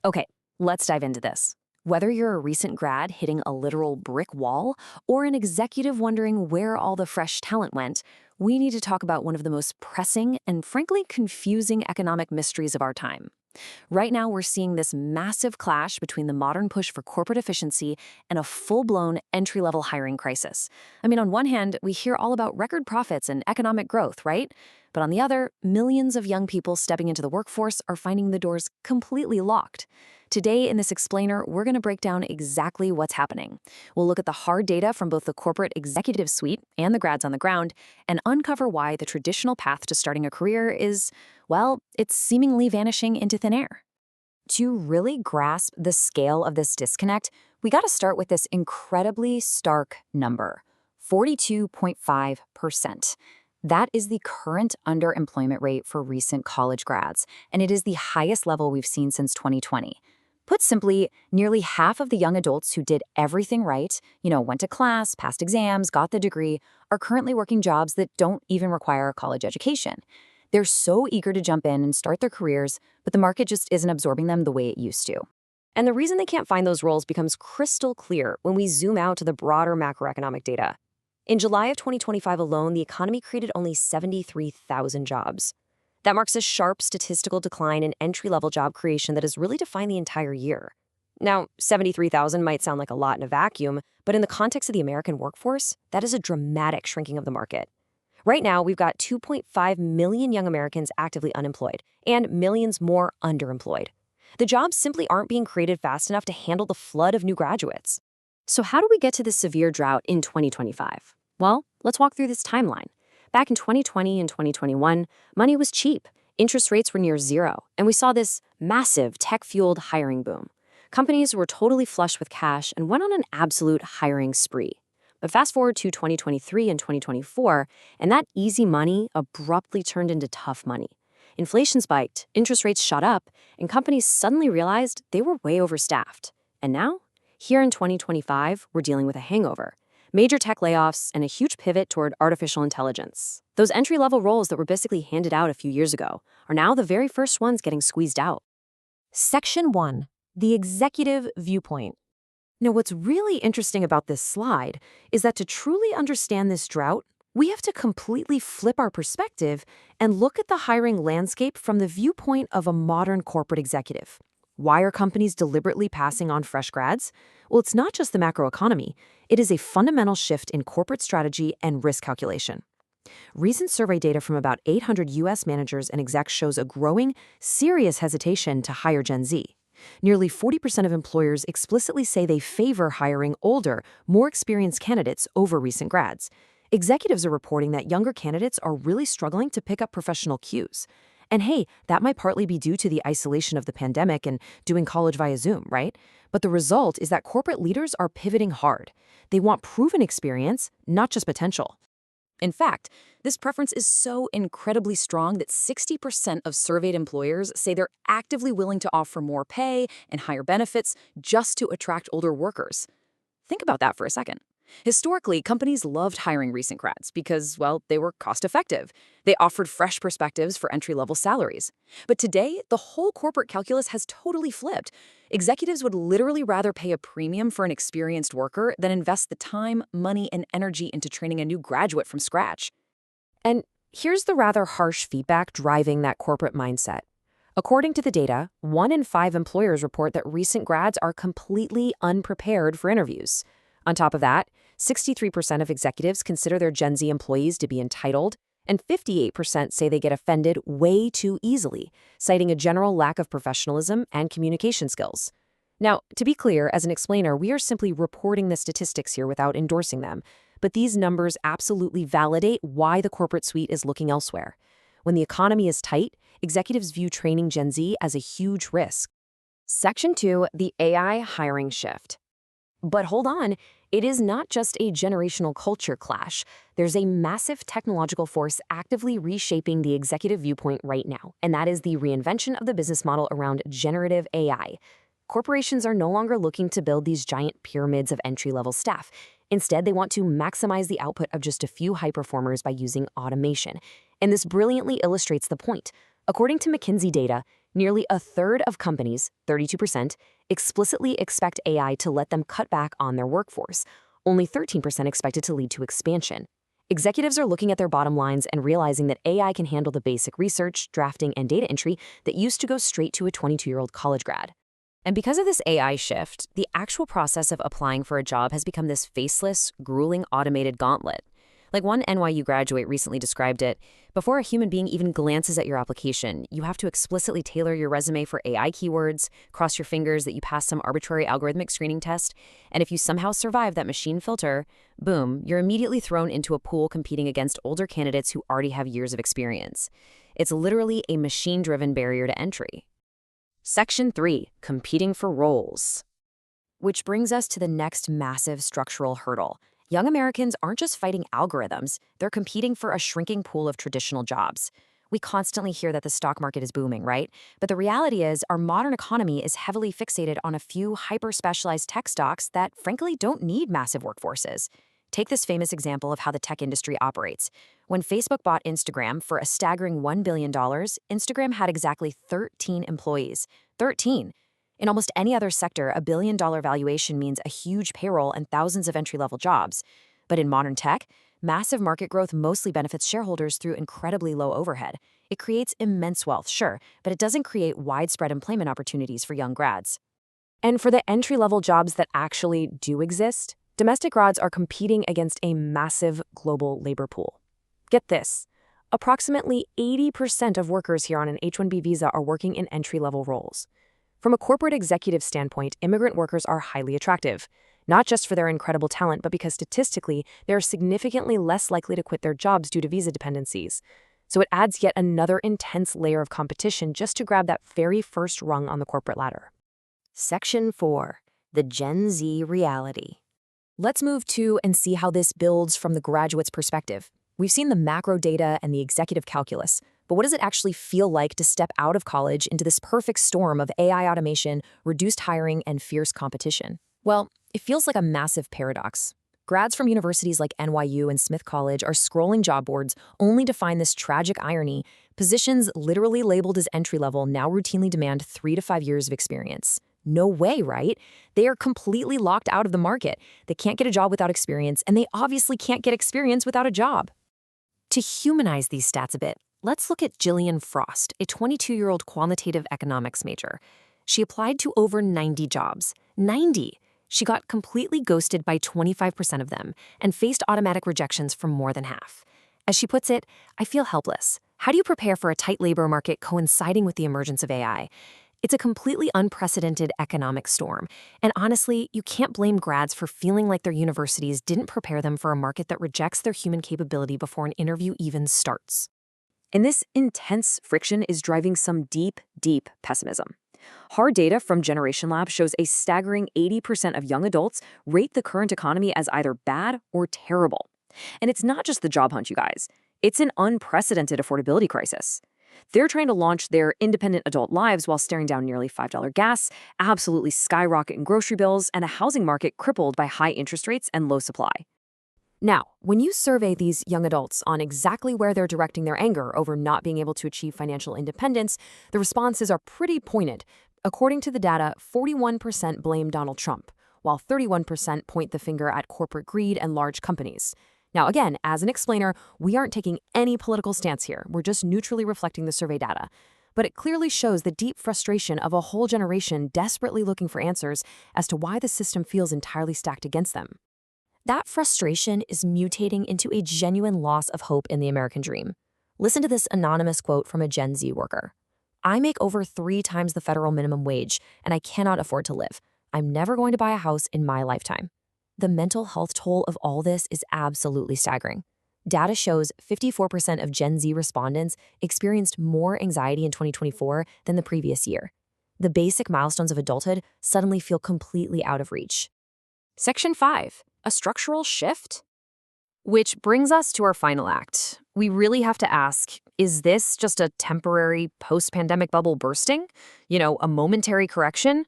Okay, let's dive into this. Whether you're a recent grad hitting a literal brick wall or an executive wondering where all the fresh talent went, we need to talk about one of the most pressing and frankly confusing economic mysteries of our time. Right now, we're seeing this massive clash between the modern push for corporate efficiency and a full-blown entry-level hiring crisis. I mean, on one hand, we hear all about record profits and economic growth, right? But on the other, millions of young people stepping into the workforce are finding the doors completely locked. Today, in this explainer, we're going to break down exactly what's happening. We'll look at the hard data from both the corporate executive suite and the grads on the ground and uncover why the traditional path to starting a career is, well, it's seemingly vanishing into thin air. To really grasp the scale of this disconnect, we got to start with this incredibly stark number, 42.5%. That is the current underemployment rate for recent college grads, and it is the highest level we've seen since 2020. Put simply, nearly half of the young adults who did everything right, went to class, passed exams, got the degree, are currently working jobs that don't even require a college education. They're so eager to jump in and start their careers, but the market just isn't absorbing them the way it used to. And the reason they can't find those roles becomes crystal clear when we zoom out to the broader macroeconomic data. In July of 2025 alone, the economy created only 73,000 jobs. That marks a sharp statistical decline in entry-level job creation that has really defined the entire year. Now, 73,000 might sound like a lot in a vacuum, but in the context of the American workforce, that is a dramatic shrinking of the market. Right now, we've got 2.5 million young Americans actively unemployed and millions more underemployed. The jobs simply aren't being created fast enough to handle the flood of new graduates. So how do we get to this severe drought in 2025? Well, let's walk through this timeline. Back in 2020 and 2021, money was cheap, interest rates were near zero, and we saw this massive tech-fueled hiring boom. Companies were totally flush with cash and went on an absolute hiring spree. But fast forward to 2023 and 2024, and that easy money abruptly turned into tough money. Inflation spiked, interest rates shot up, and companies suddenly realized they were way overstaffed. And now, here in 2025, we're dealing with a hangover. Major tech layoffs and a huge pivot toward artificial intelligence. Those entry-level roles that were basically handed out a few years ago are now the very first ones getting squeezed out. Section 1. The Executive Viewpoint. Now, what's really interesting about this slide is that to truly understand this drought, we have to completely flip our perspective and look at the hiring landscape from the viewpoint of a modern corporate executive. Why are companies deliberately passing on fresh grads? Well, it's not just the macroeconomy. It is a fundamental shift in corporate strategy and risk calculation. Recent survey data from about 800 U.S. managers and execs shows a growing, serious hesitation to hire Gen Z. Nearly 40% of employers explicitly say they favor hiring older, more experienced candidates over recent grads. Executives are reporting that younger candidates are really struggling to pick up professional cues. And hey, that might partly be due to the isolation of the pandemic and doing college via Zoom, right? But the result is that corporate leaders are pivoting hard. They want proven experience, not just potential. In fact, this preference is so incredibly strong that 60% of surveyed employers say they're actively willing to offer more pay and higher benefits just to attract older workers. Think about that for a second. Historically, companies loved hiring recent grads because, well, they were cost-effective. They offered fresh perspectives for entry-level salaries. But today, the whole corporate calculus has totally flipped. Executives would literally rather pay a premium for an experienced worker than invest the time, money, and energy into training a new graduate from scratch. And here's the rather harsh feedback driving that corporate mindset. According to the data, 1 in 5 employers report that recent grads are completely unprepared for interviews. On top of that, 63% of executives consider their Gen Z employees to be entitled, and 58% say they get offended way too easily, citing a general lack of professionalism and communication skills. Now, to be clear, as an explainer, we are simply reporting the statistics here without endorsing them, but these numbers absolutely validate why the corporate suite is looking elsewhere. When the economy is tight, executives view training Gen Z as a huge risk. Section 2, the AI hiring shift. But hold on, it is not just a generational culture clash. There's a massive technological force actively reshaping the executive viewpoint right now, and that is the reinvention of the business model around generative AI. Corporations are no longer looking to build these giant pyramids of entry-level staff. Instead, they want to maximize the output of just a few high performers by using automation. And this brilliantly illustrates the point. According to McKinsey data, Nearly a third of companies, 32%, explicitly expect AI to let them cut back on their workforce. Only 13% expect it to lead to expansion. Executives are looking at their bottom lines and realizing that AI can handle the basic research, drafting, and data entry that used to go straight to a 22-year-old college grad. And because of this AI shift, the actual process of applying for a job has become this faceless, grueling automated gauntlet. Like one NYU graduate recently described it, before a human being even glances at your application, you have to explicitly tailor your resume for AI keywords, cross your fingers that you pass some arbitrary algorithmic screening test, and if you somehow survive that machine filter, boom, you're immediately thrown into a pool competing against older candidates who already have years of experience. It's literally a machine-driven barrier to entry. Section 3, competing for roles. Which brings us to the next massive structural hurdle. Young Americans aren't just fighting algorithms, they're competing for a shrinking pool of traditional jobs. We constantly hear that the stock market is booming, right? But the reality is our modern economy is heavily fixated on a few hyper-specialized tech stocks that frankly don't need massive workforces. Take this famous example of how the tech industry operates. When Facebook bought Instagram for a staggering $1 billion, Instagram had exactly 13 employees. 13! In almost any other sector, a billion-dollar valuation means a huge payroll and thousands of entry-level jobs. But in modern tech, massive market growth mostly benefits shareholders through incredibly low overhead. It creates immense wealth, sure, but it doesn't create widespread employment opportunities for young grads. And for the entry-level jobs that actually do exist, domestic grads are competing against a massive global labor pool. Get this. Approximately 80% of workers here on an H-1B visa are working in entry-level roles. From a corporate executive standpoint, immigrant workers are highly attractive, not just for their incredible talent, but because statistically, they are significantly less likely to quit their jobs due to visa dependencies. So it adds yet another intense layer of competition just to grab that very first rung on the corporate ladder. Section 4, the Gen Z reality. Let's move to and see how this builds from the graduate's perspective. We've seen the macro data and the executive calculus, but what does it actually feel like to step out of college into this perfect storm of AI automation, reduced hiring, and fierce competition? Well, it feels like a massive paradox. Grads from universities like NYU and Smith College are scrolling job boards only to find this tragic irony. Positions literally labeled as entry-level now routinely demand 3 to 5 years of experience. No way, right? They are completely locked out of the market. They can't get a job without experience, and they obviously can't get experience without a job. To humanize these stats a bit, let's look at Jillian Frost, a 22-year-old quantitative economics major. She applied to over 90 jobs. 90! She got completely ghosted by 25% of them and faced automatic rejections from more than half. As she puts it, I feel helpless. How do you prepare for a tight labor market coinciding with the emergence of AI? It's a completely unprecedented economic storm, and honestly, you can't blame grads for feeling like their universities didn't prepare them for a market that rejects their human capability before an interview even starts. And this intense friction is driving some deep, deep pessimism. Hard data from Generation Lab shows a staggering 80% of young adults rate the current economy as either bad or terrible. And it's not just the job hunt, you guys. It's an unprecedented affordability crisis. They're trying to launch their independent adult lives while staring down nearly $5 gas, absolutely skyrocketing grocery bills, and a housing market crippled by high interest rates and low supply. Now, when you survey these young adults on exactly where they're directing their anger over not being able to achieve financial independence, the responses are pretty pointed. According to the data, 41% blame Donald Trump, while 31% point the finger at corporate greed and large companies. Now, again, as an explainer, we aren't taking any political stance here. We're just neutrally reflecting the survey data. But it clearly shows the deep frustration of a whole generation desperately looking for answers as to why the system feels entirely stacked against them. That frustration is mutating into a genuine loss of hope in the American dream. Listen to this anonymous quote from a Gen Z worker. I make over 3 times the federal minimum wage, and I cannot afford to live. I'm never going to buy a house in my lifetime. The mental health toll of all this is absolutely staggering. Data shows 54% of Gen Z respondents experienced more anxiety in 2024 than the previous year. The basic milestones of adulthood suddenly feel completely out of reach. Section 5, a structural shift? Which brings us to our final act. We really have to ask, is this just a temporary post-pandemic bubble bursting? A momentary correction?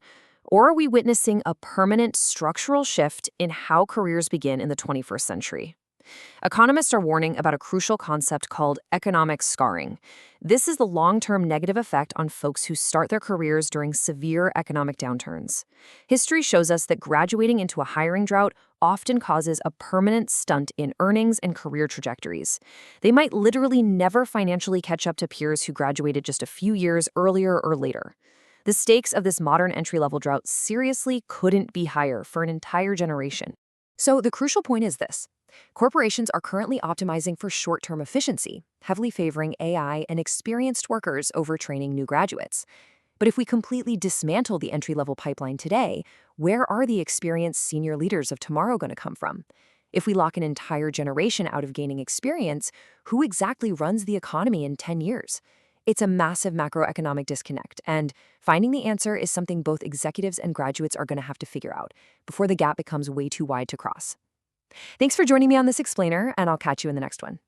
Or are we witnessing a permanent structural shift in how careers begin in the 21st century? Economists are warning about a crucial concept called economic scarring. This is the long-term negative effect on folks who start their careers during severe economic downturns. History shows us that graduating into a hiring drought often causes a permanent stunt in earnings and career trajectories. They might literally never financially catch up to peers who graduated just a few years earlier or later. The stakes of this modern entry-level drought seriously couldn't be higher for an entire generation. So the crucial point is this. Corporations are currently optimizing for short-term efficiency, heavily favoring AI and experienced workers over training new graduates. But if we completely dismantle the entry-level pipeline today, where are the experienced senior leaders of tomorrow going to come from? If we lock an entire generation out of gaining experience, who exactly runs the economy in 10 years? It's a massive macroeconomic disconnect, and finding the answer is something both executives and graduates are going to have to figure out before the gap becomes way too wide to cross. Thanks for joining me on this explainer, and I'll catch you in the next one.